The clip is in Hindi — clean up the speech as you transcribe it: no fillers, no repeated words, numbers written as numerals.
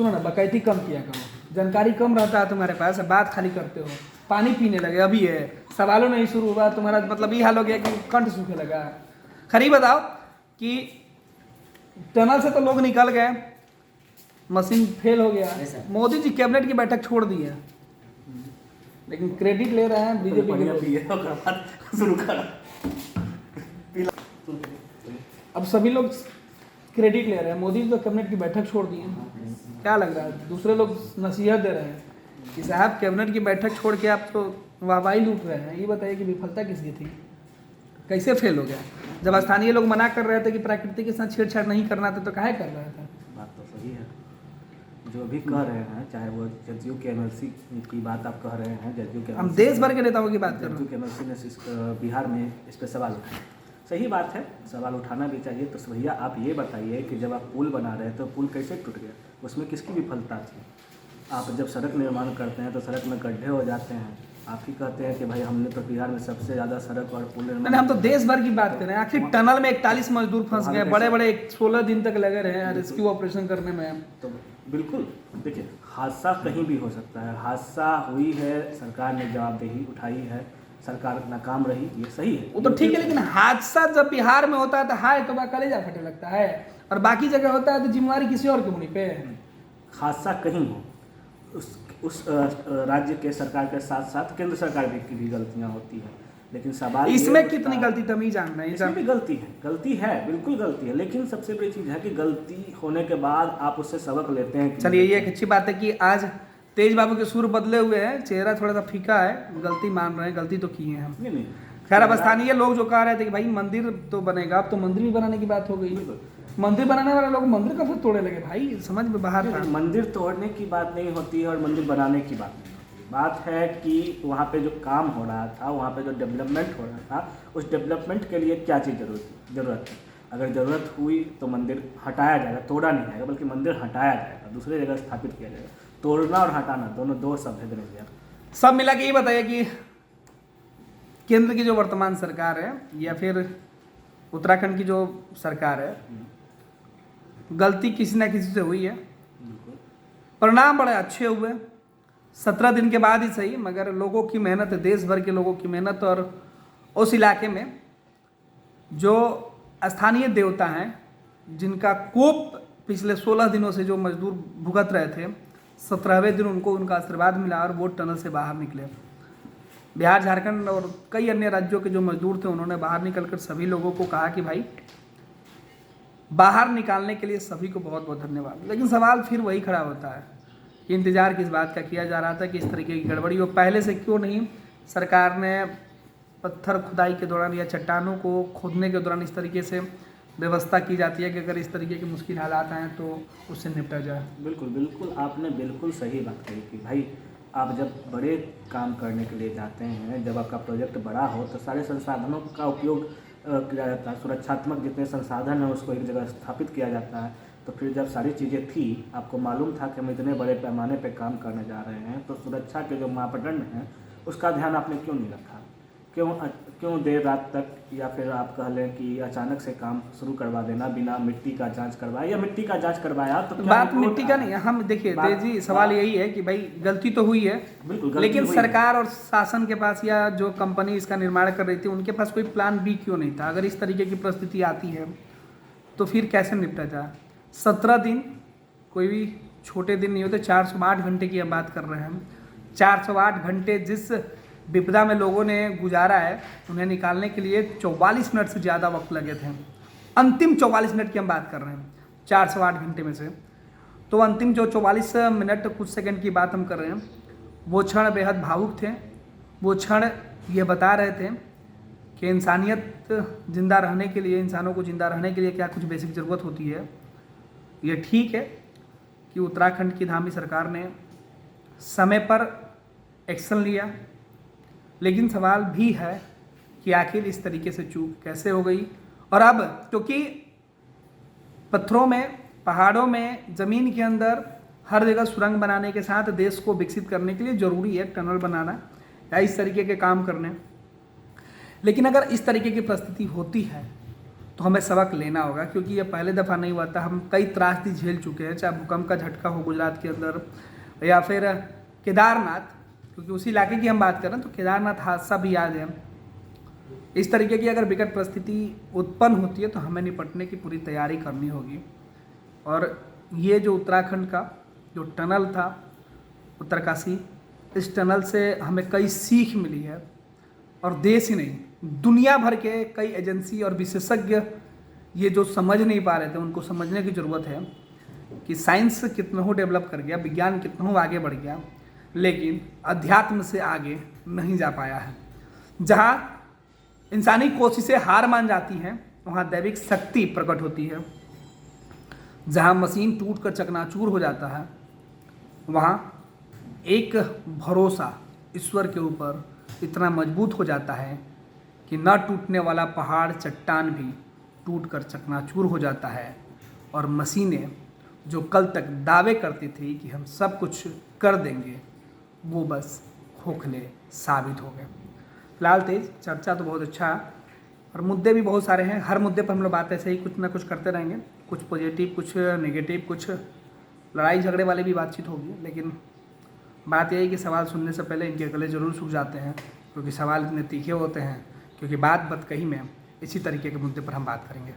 सुनो ना, बकैती कम किया करो, जानकारी कम रहता है तुम्हारे पास, बात खाली करते हो, पानी पीने लगे अभी है, सवालों नहीं शुरू हुआ तुम्हारा मतलब ये हाल हो गया कि कंठ सूखे लगा। खरी बताओ कि टनल से तो लोग निकल गए, मशीन फेल हो गया, मोदी जी कैबिनेट की बैठक छोड़ दी है, लेकिन क्रेडिट ले रहे हैं बीजेपी के शुरू कर। अब सभी लोग क्रेडिट ले रहे हैं, मोदी जी तो कैबिनेट की बैठक छोड़ दी है। क्या लग रहा है, दूसरे लोग नसीहत दे रहे हैं कि साहब कैबिनेट की बैठक छोड़ के आप तो वाहवाही लूट रहे हैं। ये बताइए कि विफलता किसकी थी, कैसे फेल हो गया? जब स्थानीय लोग मना कर रहे थे कि प्रकृति के साथ छेड़छाड़ नहीं करना था तो काहे कर रहे थे? बात तो सही है, जो भी कह रहे हैं, चाहे वो जदयू के एमएलसी की बात आप कह रहे हैं, जदयू के हम देश भर के नेताओं की बात कर रहे जदयू के एमएलसी ने बिहार में इस पर सवाल उठाया, सही बात है, सवाल उठाना भी चाहिए। तो भैया आप ये बताइए कि जब आप पुल बना रहे तो पुल कैसे टूट गया, उसमें किसकी विफलता थी? आप जब सड़क निर्माण करते हैं तो सड़क में गड्ढे हो जाते हैं, आप ही कहते हैं कि भाई हमने तो बिहार में सबसे ज़्यादा सड़क और पुल निर्माण। हम तो देश भर की बात कर रहे हैं। आखिर टनल में 41 मजदूर फंस गए, बड़े बड़े 16 दिन तक लगे रहे रेस्क्यू ऑपरेशन करने में। तो बिल्कुल देखिए, हादसा कहीं भी हो सकता है, हादसा हुई है, सरकार ने जवाबदेही उठाई है, सरकार नाकाम रही, ये सही है, वो तो ठीक है, लेकिन हादसा जब बिहार में होता है तो हाय तो कलेजा फटे लगता है, और बाकी जगह होता है तो जिम्मेवारी किसी और के मुंह पे है। हादसा कहीं हो, उस राज्य के सरकार के साथ साथ केंद्र सरकार की भी गलतियां होती हैं, लेकिन सवाल इसमें कितनी गलती तमीज जान रहे हैं? इसमें भी गलती है, बिल्कुल गलती है, लेकिन सबसे बड़ी चीज़ है कि गलती होने के बाद आप उससे सबक लेते हैं। चलिए ये एक अच्छी बात है कि आज तेज बाबू के सुर बदले हुए हैं, चेहरा थोड़ा सा फीका है, गलती मान रहे हैं, गलती तो की है हम। नहीं खैर अब स्थानीय लोग जो कह रहे थे कि भाई मंदिर तो बनेगा, अब तो मंदिर भी बनाने की बात हो गई। मंदिर बनाने वाले लोग मंदिर का फिर तोड़े लगे, भाई समझ में बाहर था। मंदिर तोड़ने की बात नहीं होती है और मंदिर बनाने की बात नहीं होती, बात है कि वहाँ पे जो काम हो रहा था, वहाँ पे जो डेवलपमेंट हो रहा था, उस डेवलपमेंट के लिए क्या चीज़ ज़रूरत है। अगर ज़रूरत हुई तो मंदिर हटाया जाएगा, तोड़ा नहीं जाएगा, बल्कि मंदिर हटाया जाएगा, दूसरी जगह स्थापित किया जाएगा। तोड़ना और हटाना दोनों दो शब्द नहीं दिया। सब मिला के ये बताइए कि केंद्र की जो वर्तमान सरकार है या फिर उत्तराखंड की जो सरकार है, गलती किसी ना किसी से हुई है, परिणाम बड़े अच्छे हुए, 17 दिन के बाद ही सही, मगर लोगों की मेहनत, देश भर के लोगों की मेहनत, और उस इलाके में जो स्थानीय देवता हैं जिनका कोप पिछले 16 दिनों से जो मजदूर भुगत रहे थे, 17वें दिन उनको उनका आशीर्वाद मिला और वो टनल से बाहर निकले। बिहार, झारखंड और कई अन्य राज्यों के जो मजदूर थे उन्होंने बाहर निकलकर सभी लोगों को कहा कि भाई बाहर निकालने के लिए सभी को बहुत बहुत धन्यवाद। लेकिन सवाल फिर वही खड़ा होता है कि इंतजार किस बात का किया जा रहा था कि इस तरीके की गड़बड़ी हो, पहले से क्यों नहीं सरकार ने पत्थर खुदाई के दौरान या चट्टानों को खोदने के दौरान इस तरीके से व्यवस्था की जाती है कि अगर इस तरीके के मुश्किल हालात आएँ तो उससे निपटा जाए। बिल्कुल आपने बिल्कुल सही बात कही कि भाई आप जब बड़े काम करने के लिए जाते हैं, जब आपका प्रोजेक्ट बड़ा हो तो सारे संसाधनों का उपयोग किया जाता है, सुरक्षात्मक जितने संसाधन हैं उसको एक जगह स्थापित किया जाता है। तो फिर जब सारी चीज़ें थी, आपको मालूम था कि हम इतने बड़े पैमाने पे काम करने जा रहे हैं, तो सुरक्षा के जो मापदंड हैं उसका ध्यान आपने क्यों नहीं रखा? क्यों देर रात तक, या फिर आप कह लें कि अचानक से काम शुरू करवा देना बिना मिट्टी का जांच करवाया, या मिट्टी का जांच करवाया तो बात मिट्टी का नहीं, हम देखिए जी सवाल यही है कि भाई गलती तो हुई है, लेकिन सरकार और शासन के पास या जो कंपनी इसका निर्माण कर रही थी उनके पास कोई प्लान बी क्यों नहीं था? अगर इस तरीके की परिस्थिति आती है तो फिर कैसे निपटा जाए? 17 दिन कोई भी छोटे दिन नहीं होते, 408 घंटे की हम बात कर रहे हैं। 408 घंटे जिस विपदा में लोगों ने गुजारा है, उन्हें निकालने के लिए 44 मिनट से ज़्यादा वक्त लगे थे। अंतिम 44 मिनट की हम बात कर रहे हैं 408 घंटे में से, तो अंतिम जो 44 मिनट कुछ सेकंड की बात हम कर रहे हैं, वो क्षण बेहद भावुक थे। वो क्षण ये बता रहे थे कि इंसानियत जिंदा रहने के लिए, इंसानों को जिंदा रहने के लिए क्या कुछ बेसिक ज़रूरत होती है। ये ठीक है कि उत्तराखंड की धामी सरकार ने समय पर एक्शन लिया, लेकिन सवाल भी है कि आखिर इस तरीके से चूक कैसे हो गई। और अब क्योंकि पत्थरों में, पहाड़ों में, ज़मीन के अंदर हर जगह सुरंग बनाने के साथ देश को विकसित करने के लिए ज़रूरी है टनल बनाना या इस तरीके के काम करने। लेकिन अगर इस तरीके की परिस्थिति होती है तो हमें सबक लेना होगा, क्योंकि ये पहले दफ़ा नहीं हुआ था। हम कई त्रासदी झेल चुके हैं, चाहे भूकंप का झटका हो गुजरात के अंदर या फिर केदारनाथ, क्योंकि उसी इलाके की हम बात करें तो केदारनाथ हादसा भी याद है। इस तरीके की अगर विकट परिस्थिति उत्पन्न होती है तो हमें निपटने की पूरी तैयारी करनी होगी। और ये जो उत्तराखंड का जो टनल था उत्तरकाशी, इस टनल से हमें कई सीख मिली है, और देश ही नहीं दुनिया भर के कई एजेंसी और विशेषज्ञ ये जो समझ नहीं पा रहे थे उनको समझने की ज़रूरत है कि साइंस कितना हो डेवलप कर गया, विज्ञान कितना हो आगे बढ़ गया, लेकिन अध्यात्म से आगे नहीं जा पाया है। जहाँ इंसानी कोशिशें हार मान जाती हैं वहाँ दैविक शक्ति प्रकट होती है। जहाँ मशीन टूट कर चकनाचूर हो जाता है वहाँ एक भरोसा ईश्वर के ऊपर इतना मजबूत हो जाता है कि न टूटने वाला पहाड़ चट्टान भी टूट कर चकनाचूर हो जाता है। और मशीनें जो कल तक दावे करती थी कि हम सब कुछ कर देंगे, वो बस खोखले साबित हो गए। फिलहाल तेज चर्चा तो बहुत अच्छा है और मुद्दे भी बहुत सारे हैं। हर मुद्दे पर हम लोग बात ऐसे ही कुछ ना कुछ करते रहेंगे, कुछ पॉजिटिव, कुछ नेगेटिव, कुछ लड़ाई झगड़े वाली भी बातचीत होगी। लेकिन बात यही कि सवाल सुनने से पहले इनके गले ज़रूर सूख जाते हैं, क्योंकि सवाल इतने तीखे होते हैं। क्योंकि बात कही में इसी तरीके के मुद्दे पर हम बात करेंगे।